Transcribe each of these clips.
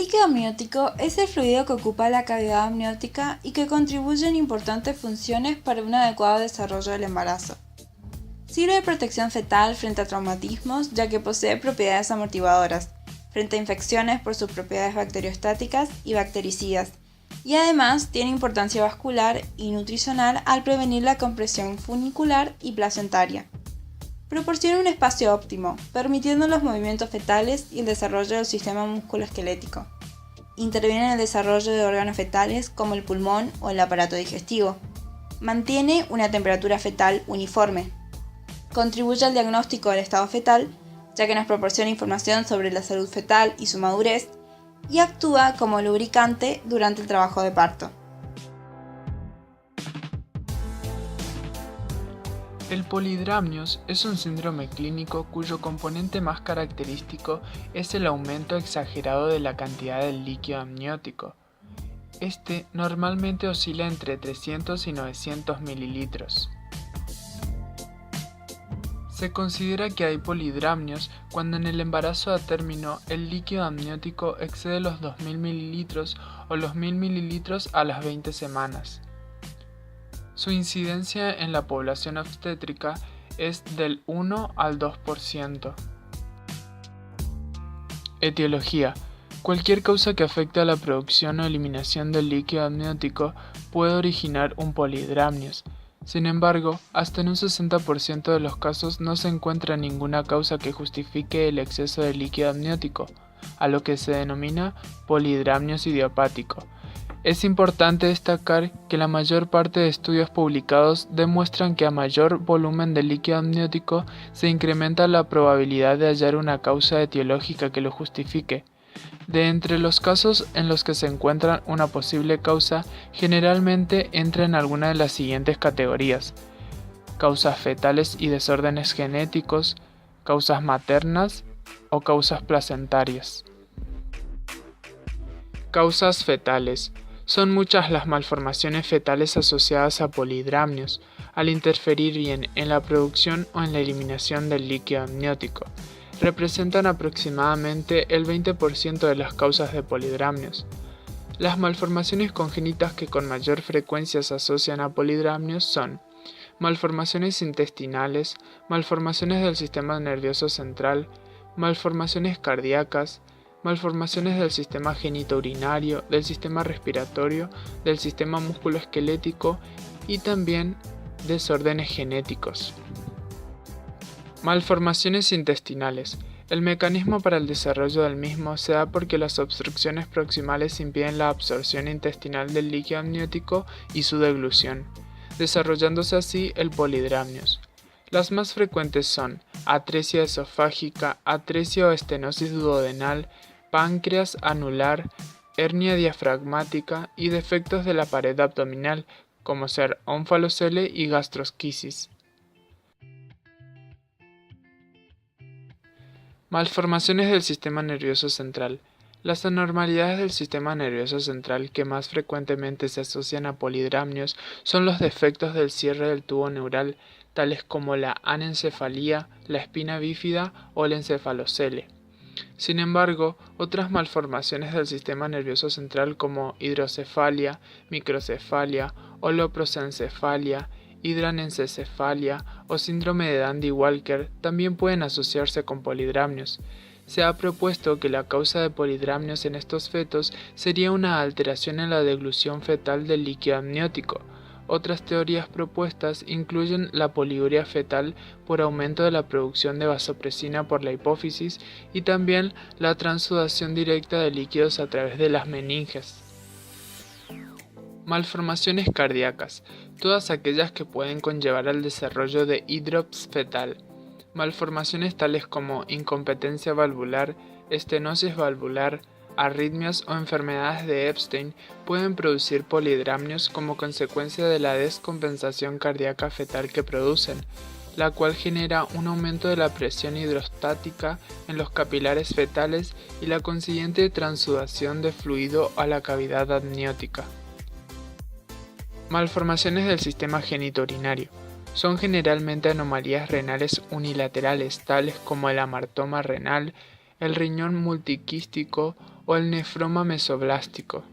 líquido amniótico es el fluido que ocupa la cavidad amniótica y que contribuye en importantes funciones para un adecuado desarrollo del embarazo. Sirve de protección fetal frente a traumatismos, ya que posee propiedades amortiguadoras, frente a infecciones por sus propiedades bacteriostáticas y bactericidas, y además tiene importancia vascular y nutricional al prevenir la compresión funicular y placentaria. Proporciona un espacio óptimo, permitiendo los movimientos fetales y el desarrollo del sistema musculoesquelético. Interviene en el desarrollo de órganos fetales como el pulmón o el aparato digestivo. Mantiene una temperatura fetal uniforme. Contribuye al diagnóstico del estado fetal, ya que nos proporciona información sobre la salud fetal y su madurez, y actúa como lubricante durante el trabajo de parto. El polidramnios es un síndrome clínico cuyo componente más característico es el aumento exagerado de la cantidad del líquido amniótico. Este normalmente oscila entre 300 y 900 mililitros. Se considera que hay polidramnios cuando en el embarazo a término el líquido amniótico excede los 2000 mililitros o los 1000 mililitros a las 20 semanas. Su incidencia en la población obstétrica es del 1 al 2%. Etiología. Cualquier causa que afecte a la producción o eliminación del líquido amniótico puede originar un polidramnios. Sin embargo, hasta en un 60% de los casos no se encuentra ninguna causa que justifique el exceso de líquido amniótico, a lo que se denomina polidramnios idiopático. Es importante destacar que la mayor parte de estudios publicados demuestran que a mayor volumen de líquido amniótico se incrementa la probabilidad de hallar una causa etiológica que lo justifique. De entre los casos en los que se encuentra una posible causa, generalmente entra en alguna de las siguientes categorías: causas fetales y desórdenes genéticos, causas maternas o causas placentarias. Causas fetales. Son muchas las malformaciones fetales asociadas a polidramnios, al interferir bien en la producción o en la eliminación del líquido amniótico. Representan aproximadamente el 20% de las causas de polidramnios. Las malformaciones congénitas que con mayor frecuencia se asocian a polidramnios son malformaciones intestinales, malformaciones del sistema nervioso central, malformaciones cardíacas, malformaciones del sistema genitourinario, del sistema respiratorio, del sistema musculoesquelético y también desórdenes genéticos. Malformaciones intestinales. El mecanismo para el desarrollo del mismo se da porque las obstrucciones proximales impiden la absorción intestinal del líquido amniótico y su deglución, desarrollándose así el polidramnios. Las más frecuentes son atresia esofágica, atresia o estenosis duodenal, páncreas anular, hernia diafragmática y defectos de la pared abdominal, como ser ónfalocele y gastrosquisis. Malformaciones del sistema nervioso central. Las anormalidades del sistema nervioso central que más frecuentemente se asocian a polidramnios son los defectos del cierre del tubo neural, tales como la anencefalía, la espina bífida o el encefalocele. Sin embargo, otras malformaciones del sistema nervioso central como hidrocefalia, microcefalia, holoprosencefalia, hidranencefalia o síndrome de Dandy-Walker también pueden asociarse con polidramnios. Se ha propuesto que la causa de polidramnios en estos fetos sería una alteración en la deglución fetal del líquido amniótico. Otras teorías propuestas incluyen la poliuria fetal por aumento de la producción de vasopresina por la hipófisis y también la transudación directa de líquidos a través de las meninges. Malformaciones cardíacas, todas aquellas que pueden conllevar al desarrollo de hidrops fetal. Malformaciones tales como incompetencia valvular, estenosis valvular, arritmias o enfermedades de Epstein pueden producir polidramnios como consecuencia de la descompensación cardíaca fetal que producen, la cual genera un aumento de la presión hidrostática en los capilares fetales y la consiguiente transudación de fluido a la cavidad amniótica. Malformaciones del sistema genitourinario. Son generalmente anomalías renales unilaterales, tales como el amartoma renal, el riñón multiquístico o el nefroma mesoblástico.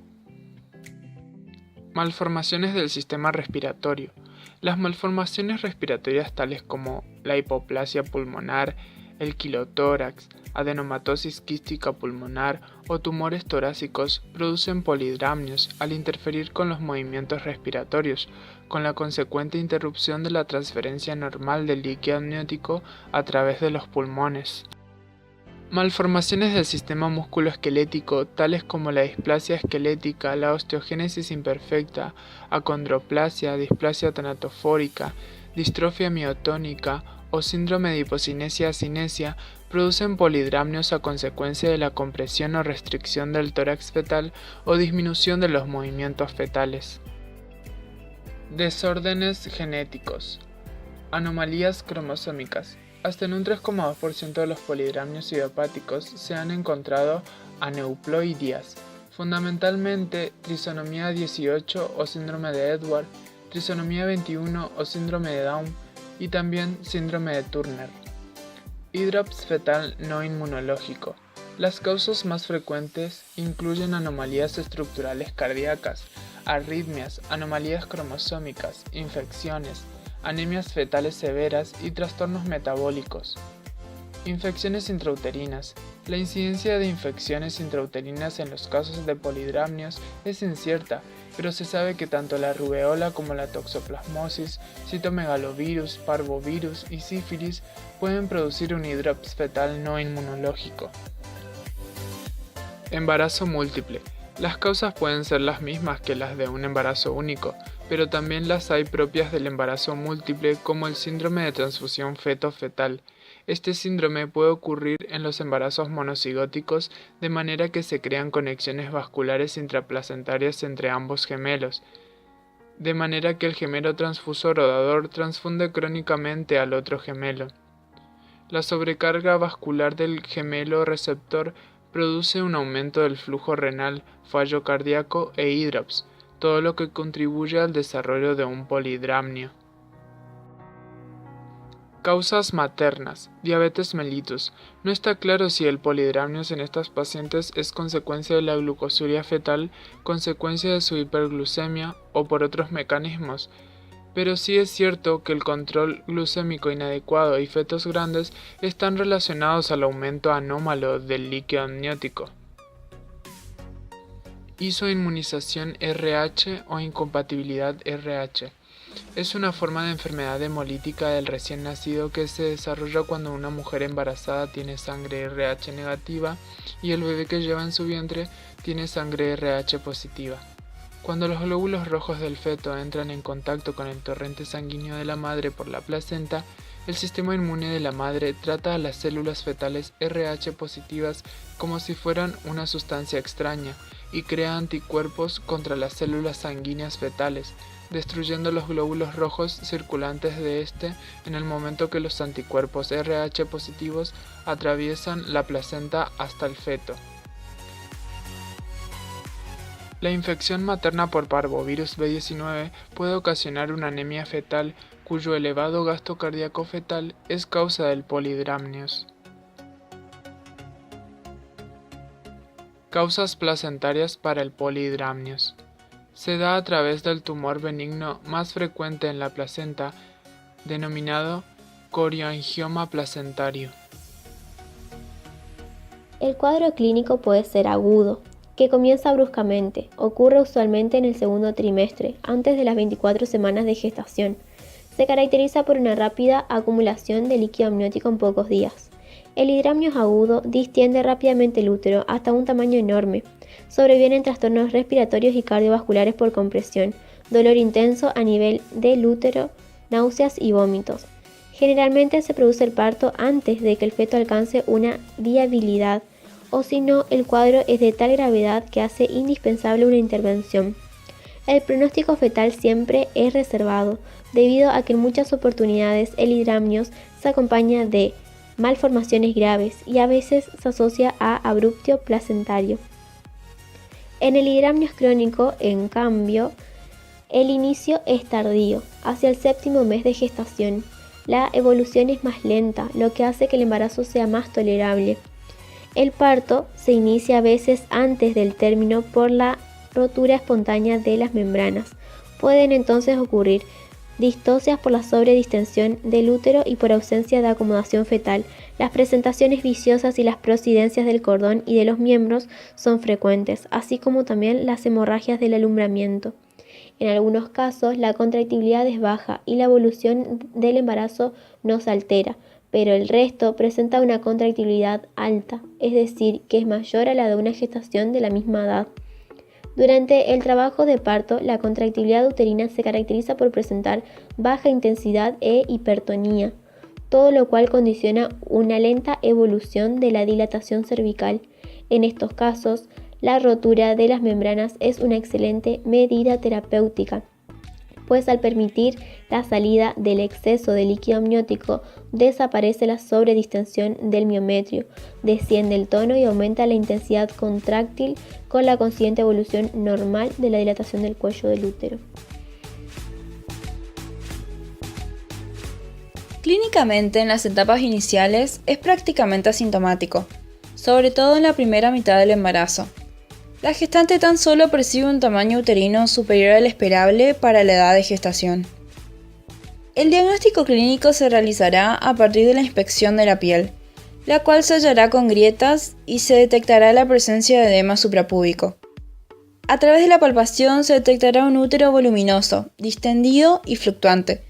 Malformaciones del sistema respiratorio. Las malformaciones respiratorias tales como la hipoplasia pulmonar, el quilotórax, adenomatosis quística pulmonar o tumores torácicos producen polidramnios al interferir con los movimientos respiratorios, con la consecuente interrupción de la transferencia normal del líquido amniótico a través de los pulmones. Malformaciones del sistema musculoesquelético, tales como la displasia esquelética, la osteogénesis imperfecta, acondroplasia, displasia tanatofórica, distrofia miotónica o síndrome de hipocinesia-cinesia, producen polidramnios a consecuencia de la compresión o restricción del tórax fetal o disminución de los movimientos fetales. Desórdenes genéticos. Anomalías cromosómicas. Hasta en un 3,2% de los polidramnios idiopáticos se han encontrado aneuploidías, fundamentalmente trisonomía 18 o síndrome de Edward, trisonomía 21 o síndrome de Down y también síndrome de Turner. Hidrops fetal no inmunológico. Las causas más frecuentes incluyen anomalías estructurales cardíacas, arritmias, anomalías cromosómicas, infecciones, anemias fetales severas y trastornos metabólicos. Infecciones intrauterinas. La incidencia de infecciones intrauterinas en los casos de polidramnios es incierta, pero se sabe que tanto la rubeola como la toxoplasmosis, citomegalovirus, parvovirus y sífilis pueden producir un hidrops fetal no inmunológico. Embarazo múltiple. Las causas pueden ser las mismas que las de un embarazo único, pero también las hay propias del embarazo múltiple, como el síndrome de transfusión feto-fetal. Este síndrome puede ocurrir en los embarazos monocigóticos de manera que se crean conexiones vasculares intraplacentarias entre ambos gemelos, de manera que el gemelo transfusor o dador transfunde crónicamente al otro gemelo. La sobrecarga vascular del gemelo receptor produce un aumento del flujo renal, fallo cardíaco e hidrops, todo lo que contribuye al desarrollo de un polidramnio. Causas maternas. Diabetes mellitus. No está claro si el polidramnios en estas pacientes es consecuencia de la glucosuria fetal, consecuencia de su hiperglucemia o por otros mecanismos, pero sí es cierto que el control glucémico inadecuado y fetos grandes están relacionados al aumento anómalo del líquido amniótico. Isoinmunización RH o incompatibilidad RH. Es una forma de enfermedad hemolítica del recién nacido que se desarrolla cuando una mujer embarazada tiene sangre RH negativa y el bebé que lleva en su vientre tiene sangre RH positiva. Cuando los glóbulos rojos del feto entran en contacto con el torrente sanguíneo de la madre por la placenta, el sistema inmune de la madre trata a las células fetales RH positivas como si fueran una sustancia extraña y crea anticuerpos contra las células sanguíneas fetales, destruyendo los glóbulos rojos circulantes de este en el momento que los anticuerpos RH positivos atraviesan la placenta hasta el feto. La infección materna por parvovirus B19 puede ocasionar una anemia fetal cuyo elevado gasto cardíaco fetal es causa del polidramnios. Causas placentarias para el polidramnios. Se da a través del tumor benigno más frecuente en la placenta, denominado corioangioma placentario. El cuadro clínico puede ser agudo, que comienza bruscamente, ocurre usualmente en el segundo trimestre, antes de las 24 semanas de gestación. Se caracteriza por una rápida acumulación de líquido amniótico en pocos días. El hidramnios agudo distiende rápidamente el útero hasta un tamaño enorme. Sobrevienen trastornos respiratorios y cardiovasculares por compresión, dolor intenso a nivel del útero, náuseas y vómitos. Generalmente se produce el parto antes de que el feto alcance una viabilidad, o si no, el cuadro es de tal gravedad que hace indispensable una intervención. El pronóstico fetal siempre es reservado, debido a que en muchas oportunidades el hidramnios se acompaña de malformaciones graves y a veces se asocia a abruptio placentario. En el hidramnios crónico, en cambio, el inicio es tardío, hacia el 7º mes de gestación. La evolución es más lenta, lo que hace que el embarazo sea más tolerable. El parto se inicia a veces antes del término por la rotura espontánea de las membranas. Pueden entonces ocurrir distocias por la sobredistensión del útero y por ausencia de acomodación fetal. Las presentaciones viciosas y las procedencias del cordón y de los miembros son frecuentes, así como también las hemorragias del alumbramiento. En algunos casos, la contractibilidad es baja y la evolución del embarazo no se altera, pero el resto presenta una contractibilidad alta, es decir, que es mayor a la de una gestación de la misma edad. Durante el trabajo de parto, la contractibilidad uterina se caracteriza por presentar baja intensidad e hipertonía, todo lo cual condiciona una lenta evolución de la dilatación cervical. En estos casos, la rotura de las membranas es una excelente medida terapéutica, pues al permitir la salida del exceso de líquido amniótico, desaparece la sobredistensión del miometrio, desciende el tono y aumenta la intensidad contráctil con la consiguiente evolución normal de la dilatación del cuello del útero. Clínicamente, en las etapas iniciales es prácticamente asintomático, sobre todo en la primera mitad del embarazo. La gestante tan solo percibe un tamaño uterino superior al esperable para la edad de gestación. El diagnóstico clínico se realizará a partir de la inspección de la piel, la cual se hallará con grietas y se detectará la presencia de edema suprapúbico. A través de la palpación se detectará un útero voluminoso, distendido y fluctuante,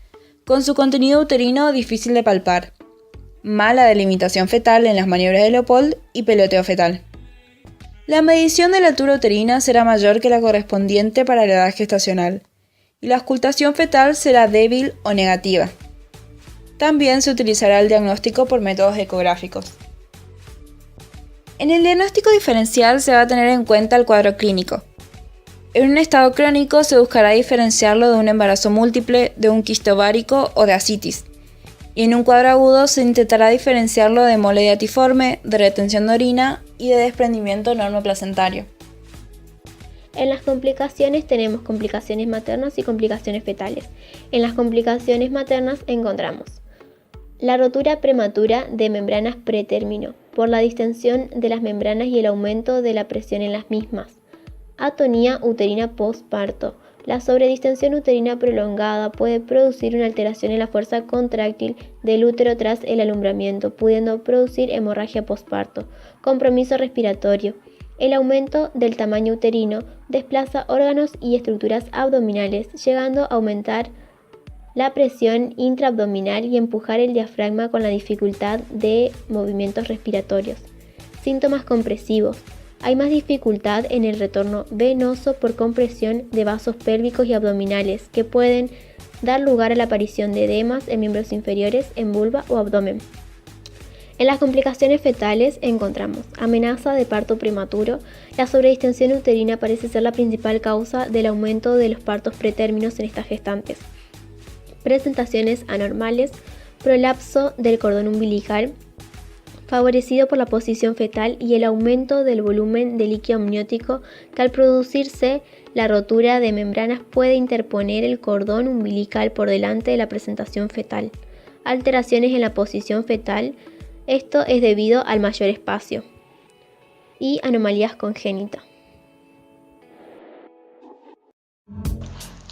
con su contenido uterino difícil de palpar, mala delimitación fetal en las maniobras de Leopold y peloteo fetal. La medición de la altura uterina será mayor que la correspondiente para la edad gestacional, y la auscultación fetal será débil o negativa. También se utilizará el diagnóstico por métodos ecográficos. En el diagnóstico diferencial se va a tener en cuenta el cuadro clínico. En un estado crónico se buscará diferenciarlo de un embarazo múltiple, de un quiste ovárico o de ascitis. Y en un cuadro agudo se intentará diferenciarlo de mole diatiforme, de retención de orina y de desprendimiento normoplacentario. En las complicaciones tenemos complicaciones maternas y complicaciones fetales. En las complicaciones maternas encontramos la rotura prematura de membranas pretérmino por la distensión de las membranas y el aumento de la presión en las mismas. Atonía uterina postparto. La sobredistensión uterina prolongada puede producir una alteración en la fuerza contráctil del útero tras el alumbramiento, pudiendo producir hemorragia postparto. Compromiso respiratorio. El aumento del tamaño uterino desplaza órganos y estructuras abdominales, llegando a aumentar la presión intraabdominal y empujar el diafragma con la dificultad de movimientos respiratorios. Síntomas compresivos. Hay más dificultad en el retorno venoso por compresión de vasos pélvicos y abdominales, que pueden dar lugar a la aparición de edemas en miembros inferiores, en vulva o abdomen. En las complicaciones fetales encontramos amenaza de parto prematuro. La sobredistensión uterina parece ser la principal causa del aumento de los partos pretérminos en estas gestantes. Presentaciones anormales, prolapso del cordón umbilical, favorecido por la posición fetal y el aumento del volumen de líquido amniótico que al producirse la rotura de membranas puede interponer el cordón umbilical por delante de la presentación fetal. Alteraciones en la posición fetal, esto es debido al mayor espacio. Y anomalías congénitas.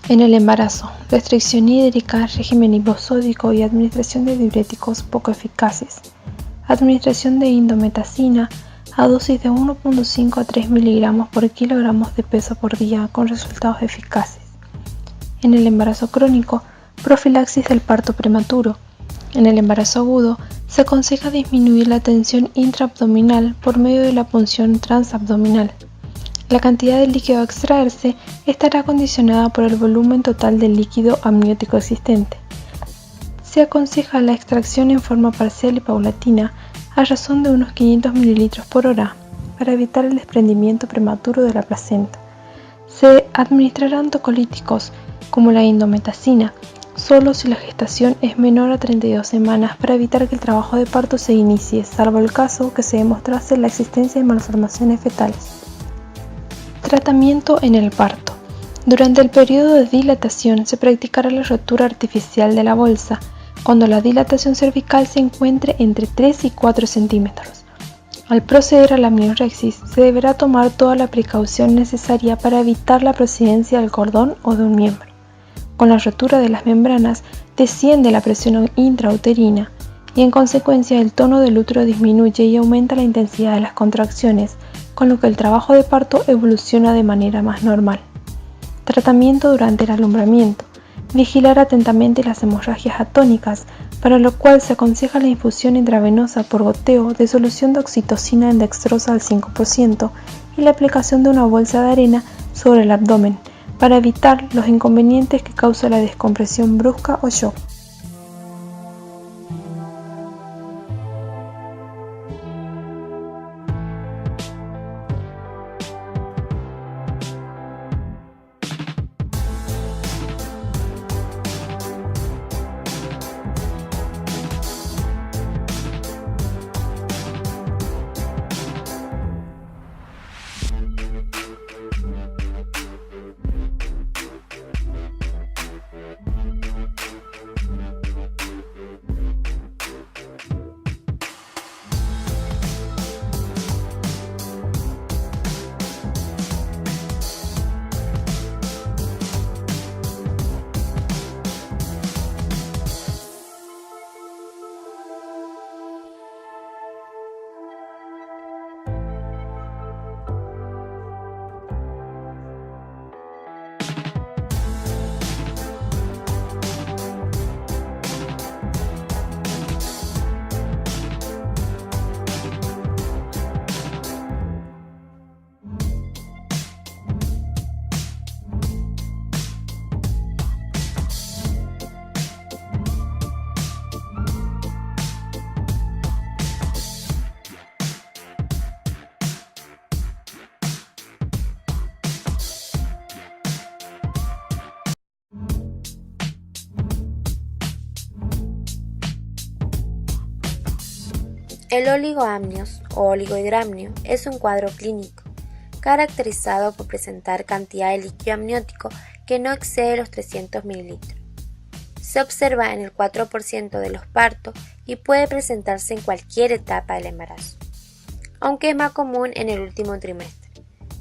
En el embarazo, restricción hídrica, régimen hiposódico y administración de diuréticos poco eficaces. Administración de indometacina a dosis de 1.5 a 3 mg por kilogramos de peso por día con resultados eficaces. En el embarazo crónico, profilaxis del parto prematuro. En el embarazo agudo, se aconseja disminuir la tensión intraabdominal por medio de la punción transabdominal. La cantidad de líquido a extraerse estará condicionada por el volumen total del líquido amniótico existente. Se aconseja la extracción en forma parcial y paulatina a razón de unos 500 ml por hora para evitar el desprendimiento prematuro de la placenta. Se administrarán tocolíticos como la indometacina solo si la gestación es menor a 32 semanas para evitar que el trabajo de parto se inicie, salvo el caso que se demostrase la existencia de malformaciones fetales. Tratamiento en el parto. Durante el periodo de dilatación se practicará la rotura artificial de la bolsa cuando la dilatación cervical se encuentre entre 3 y 4 centímetros. Al proceder a la amniorexis, se deberá tomar toda la precaución necesaria para evitar la prosidencia del cordón o de un miembro. Con la rotura de las membranas, desciende la presión intrauterina y en consecuencia el tono del útero disminuye y aumenta la intensidad de las contracciones, con lo que el trabajo de parto evoluciona de manera más normal. Tratamiento durante el alumbramiento. Vigilar atentamente las hemorragias atónicas, para lo cual se aconseja la infusión intravenosa por goteo de solución de oxitocina en dextrosa al 5% y la aplicación de una bolsa de arena sobre el abdomen, para evitar los inconvenientes que causa la descompresión brusca o shock. El oligoamnios o oligohidramnio es un cuadro clínico caracterizado por presentar cantidad de líquido amniótico que no excede los 300 ml. Se observa en el 4% de los partos y puede presentarse en cualquier etapa del embarazo, aunque es más común en el último trimestre.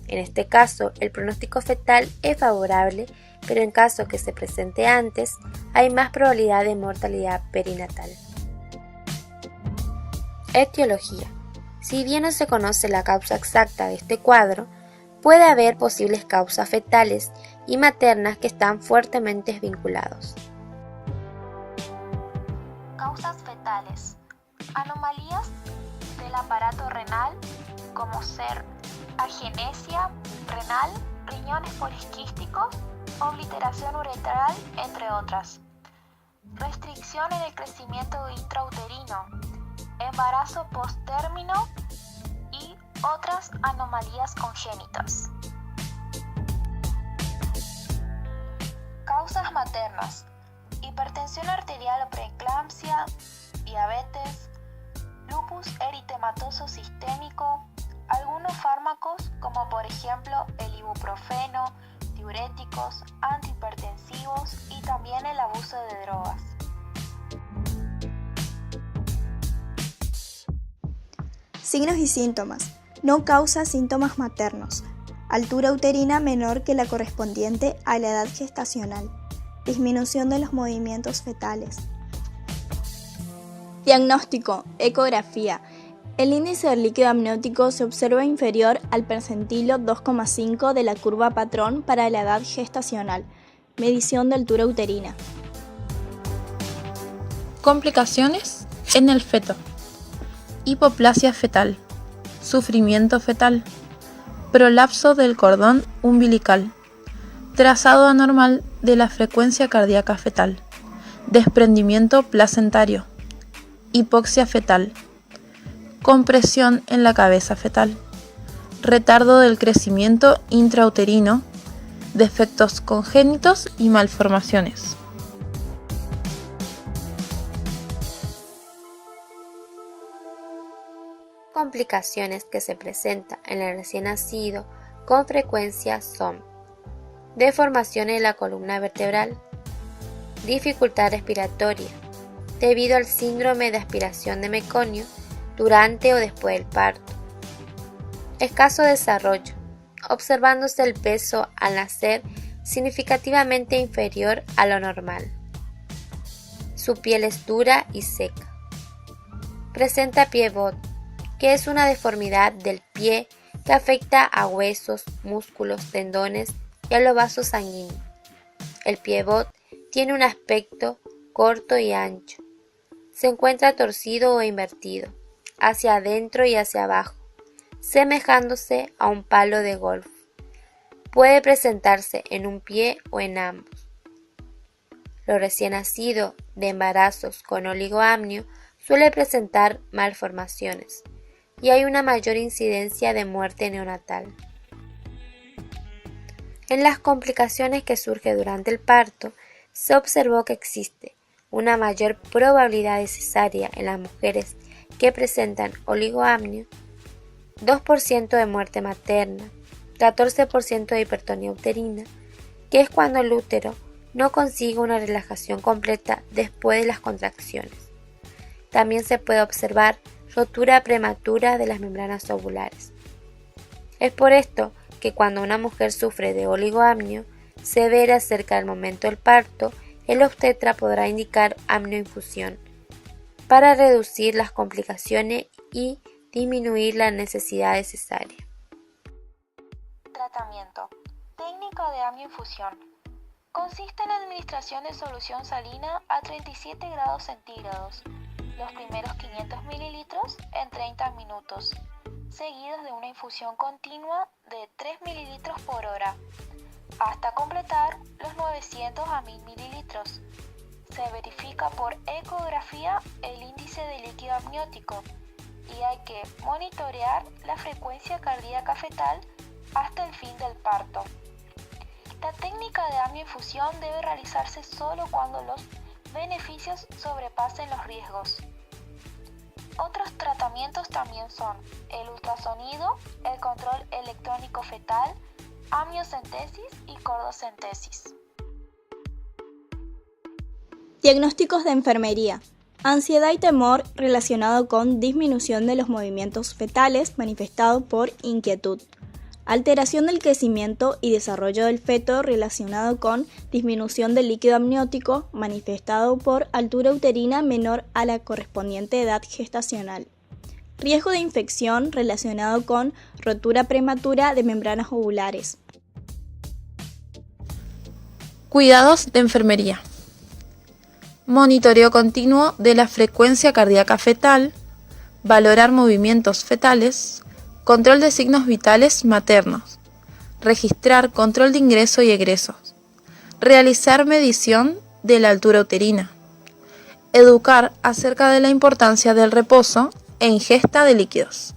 En este caso, el pronóstico fetal es favorable, pero en caso que se presente antes, hay más probabilidad de mortalidad perinatal. Etiología. Si bien no se conoce la causa exacta de este cuadro, puede haber posibles causas fetales y maternas que están fuertemente vinculados. Causas fetales. Anomalías del aparato renal, como ser agenesia renal, riñones poliquísticos, obliteración uretral, entre otras. Restricción en el crecimiento intrauterino, embarazo posttérmino y otras anomalías congénitas. Causas maternas: hipertensión arterial o preeclampsia, diabetes, lupus eritematoso sistémico, algunos fármacos como por ejemplo el ibuprofeno, diuréticos, antihipertensivos y también el abuso de drogas. Signos y síntomas. No causa síntomas maternos. Altura uterina menor que la correspondiente a la edad gestacional. Disminución de los movimientos fetales. Diagnóstico. Ecografía. El índice del líquido amniótico se observa inferior al percentilo 2,5 de la curva patrón para la edad gestacional. Medición de altura uterina. Complicaciones en el feto. Hipoplasia fetal, sufrimiento fetal, prolapso del cordón umbilical, trazado anormal de la frecuencia cardíaca fetal, desprendimiento placentario, hipoxia fetal, compresión en la cabeza fetal, retardo del crecimiento intrauterino, defectos congénitos y malformaciones. Complicaciones que se presentan en el recién nacido con frecuencia son deformaciones de la columna vertebral, dificultad respiratoria, debido al síndrome de aspiración de meconio, durante o después del parto. Escaso desarrollo, observándose el peso al nacer significativamente inferior a lo normal. Su piel es dura y seca. Presenta pivot, que es una deformidad del pie que afecta a huesos, músculos, tendones y a los vasos sanguíneos. El pivot tiene un aspecto corto y ancho. Se encuentra torcido o invertido, hacia adentro y hacia abajo, semejándose a un palo de golf. Puede presentarse en un pie o en ambos. Lo recién nacido de embarazos con oligoamnio suele presentar malformaciones y hay una mayor incidencia de muerte neonatal. En las complicaciones que surgen durante el parto, se observó que existe una mayor probabilidad de cesárea en las mujeres que presentan oligoamnio, 2% de muerte materna, 14% de hipertonía uterina, que es cuando el útero no consigue una relajación completa después de las contracciones. También se puede observar rotura prematura de las membranas ovulares. Es por esto que cuando una mujer sufre de oligoamnio severa cerca del momento del parto, el obstetra podrá indicar amnioinfusión para reducir las complicaciones y disminuir la necesidad de cesárea. Tratamiento. Técnica de amnioinfusión. Consiste en la administración de solución salina a 37 grados centígrados, los primeros 500 mililitros en 30 minutos, seguidos de una infusión continua de 3 mililitros por hora, hasta completar los 900 a 1000 mililitros. Se verifica por ecografía el índice de líquido amniótico y hay que monitorear la frecuencia cardíaca fetal hasta el fin del parto. La técnica de amnioinfusión debe realizarse solo cuando los beneficios sobrepasen los riesgos. Otros tratamientos también son el ultrasonido, el control electrónico fetal, amniocentesis y cordocentesis. Diagnósticos de enfermería. Ansiedad y temor relacionado con disminución de los movimientos fetales manifestado por inquietud. Alteración del crecimiento y desarrollo del feto relacionado con disminución del líquido amniótico manifestado por altura uterina menor a la correspondiente edad gestacional. Riesgo de infección relacionado con rotura prematura de membranas ovulares. Cuidados de enfermería. Monitoreo continuo de la frecuencia cardíaca fetal, valorar movimientos fetales, control de signos vitales maternos, registrar control de ingreso y egresos, realizar medición de la altura uterina, educar acerca de la importancia del reposo e ingesta de líquidos.